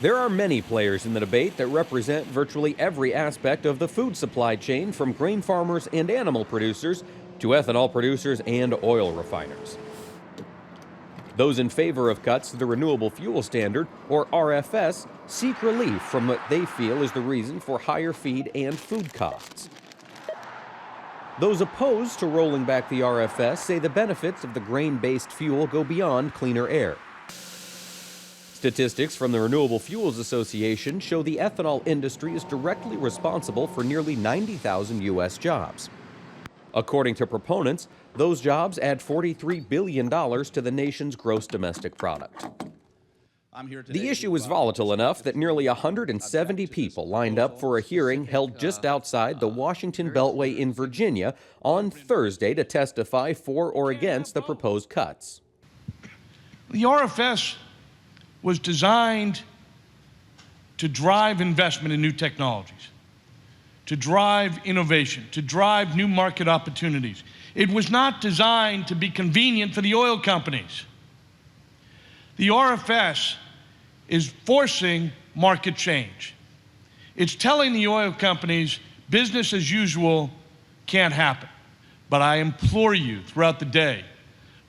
There are many players in the debate that represent virtually every aspect of the food supply chain, from grain farmers and animal producers to ethanol producers and oil refiners. Those in favor of cuts to the Renewable Fuel Standard, or RFS, seek relief from what they feel is the reason for higher feed and food costs. Those opposed to rolling back the RFS say the benefits of the grain-based fuel go beyond cleaner air. Statistics from the Renewable Fuels Association show the ethanol industry is directly responsible for nearly 90,000 U.S. jobs. According to proponents, those jobs add $43 billion to the nation's gross domestic product. The issue is volatile enough that nearly 170 people lined up for a hearing held just outside the Washington Beltway in Virginia on Thursday to testify for or against the proposed cuts. The RFS was designed to drive investment in new technologies, to drive innovation, to drive new market opportunities. It was not designed to be convenient for the oil companies. The RFS is forcing market change. It's telling the oil companies business as usual can't happen. But I implore you throughout the day,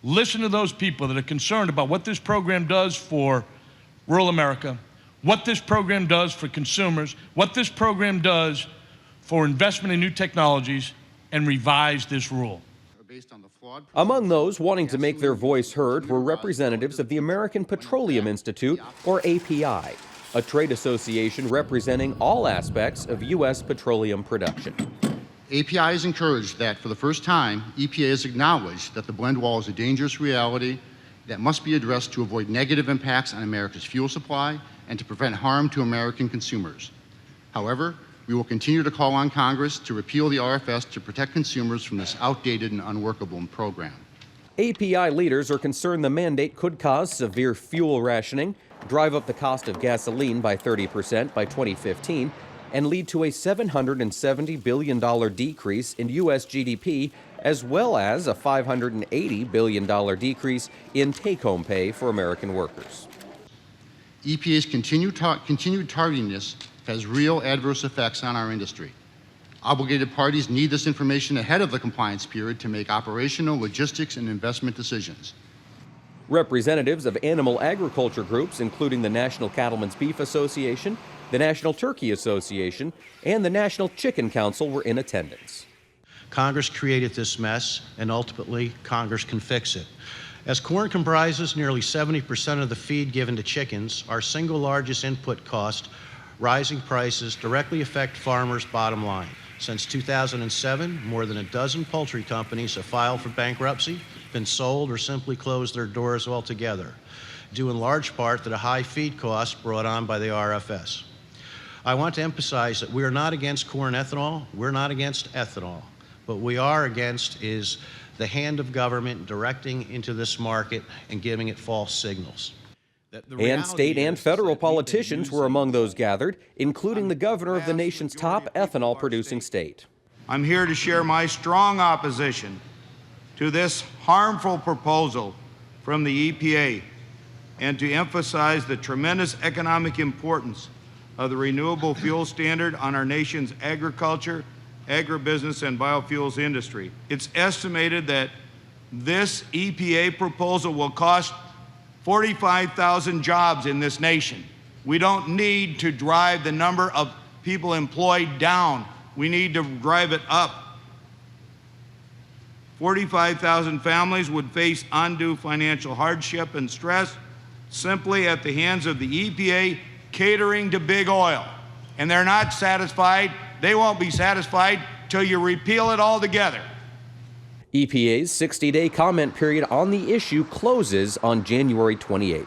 listen to those people that are concerned about what this program does for rural America, what this program does for consumers, what this program does for investment in new technologies, and revise this rule. Among those wanting to make their voice heard were representatives of the American Petroleum Institute, or API, a trade association representing all aspects of U.S. petroleum production. API has encouraged that for the first time, EPA has acknowledged that the blend wall is a dangerous reality that must be addressed to avoid negative impacts on America's fuel supply and to prevent harm to American consumers. However, we will continue to call on Congress to repeal the RFS to protect consumers from this outdated and unworkable program. API leaders are concerned the mandate could cause severe fuel rationing, drive up the cost of gasoline by 30% by 2015, and lead to a $770 billion decrease in U.S. GDP, as well as a $580 billion decrease in take-home pay for American workers. EPA's continued targeting this has real adverse effects on our industry. Obligated parties need this information ahead of the compliance period to make operational, logistics, and investment decisions. Representatives of animal agriculture groups, including the National Cattlemen's Beef Association, the National Turkey Association, and the National Chicken Council, were in attendance. Congress created this mess, and ultimately, Congress can fix it. As corn comprises nearly 70% of the feed given to chickens, our single largest input cost, rising prices directly affect farmers' bottom line. Since 2007, more than a dozen poultry companies have filed for bankruptcy, been sold, or simply closed their doors altogether, due in large part to the high feed costs brought on by the RFS. I want to emphasize that we are not against corn ethanol, we're not against ethanol. What we are against is the hand of government directing into this market and giving it false signals. And state and federal politicians were among those gathered, including the governor of the nation's top ethanol-producing state. I'm here to share my strong opposition to this harmful proposal from the EPA and to emphasize the tremendous economic importance of the Renewable Fuel Standard on our nation's agriculture, agribusiness, and biofuels industry. It's estimated that this EPA proposal will cost 45,000 jobs in this nation. We don't need to drive the number of people employed down. We need to drive it up. 45,000 families would face undue financial hardship and stress simply at the hands of the EPA catering to big oil. And they're not satisfied. They won't be satisfied till you repeal it altogether. EPA's 60-day comment period on the issue closes on January 28.